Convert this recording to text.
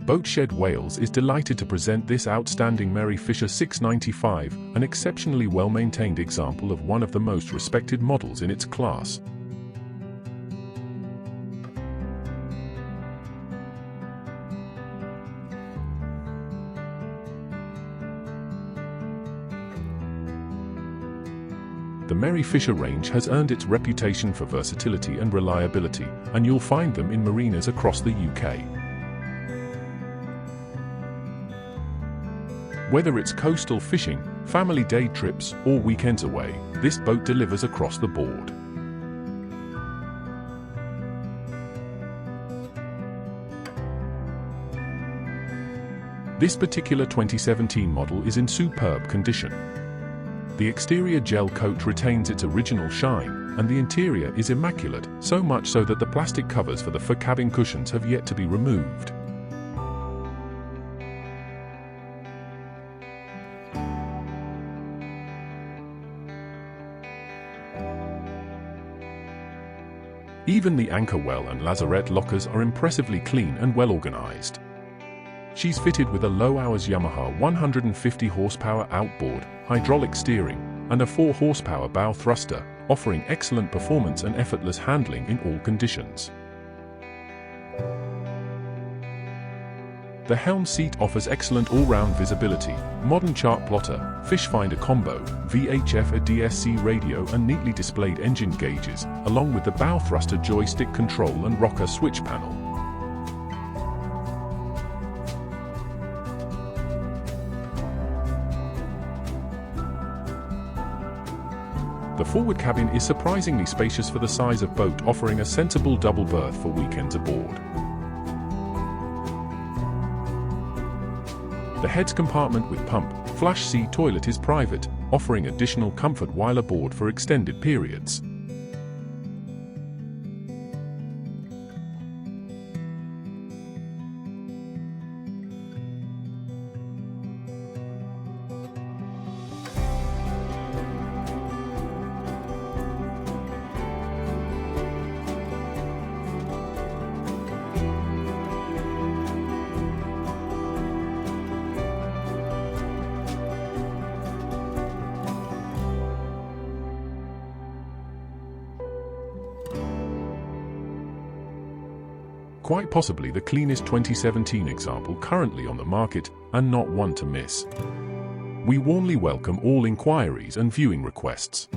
Boatshed Wales is delighted to present this outstanding Mary Fisher 695, an exceptionally well-maintained example of one of the most respected models in its class. The Mary Fisher range has earned its reputation for versatility and reliability, and you'll find them in marinas across the UK. Whether it's coastal fishing, family day trips, or weekends away, this boat delivers across the board. This particular 2017 model is in superb condition. The exterior gel coat retains its original shine, and the interior is immaculate, so much so that the plastic covers for the fur cabin cushions have yet to be removed. Even the anchor well and lazarette lockers are impressively clean and well organized. She's fitted with a low-hours Yamaha 150 horsepower outboard, hydraulic steering, and a 4 horsepower bow thruster, offering excellent performance and effortless handling in all conditions. The helm seat offers excellent all-round visibility, modern chart plotter, fish finder combo, VHF ADSC radio and neatly displayed engine gauges, along with the bow thruster joystick control and rocker switch panel. The forward cabin is surprisingly spacious for the size of boat, offering a sensible double berth for weekends aboard. The heads compartment with pump, flush C toilet is private, offering additional comfort while aboard for extended periods. Quite possibly the cleanest 2017 example currently on the market, and not one to miss. We warmly welcome all inquiries and viewing requests.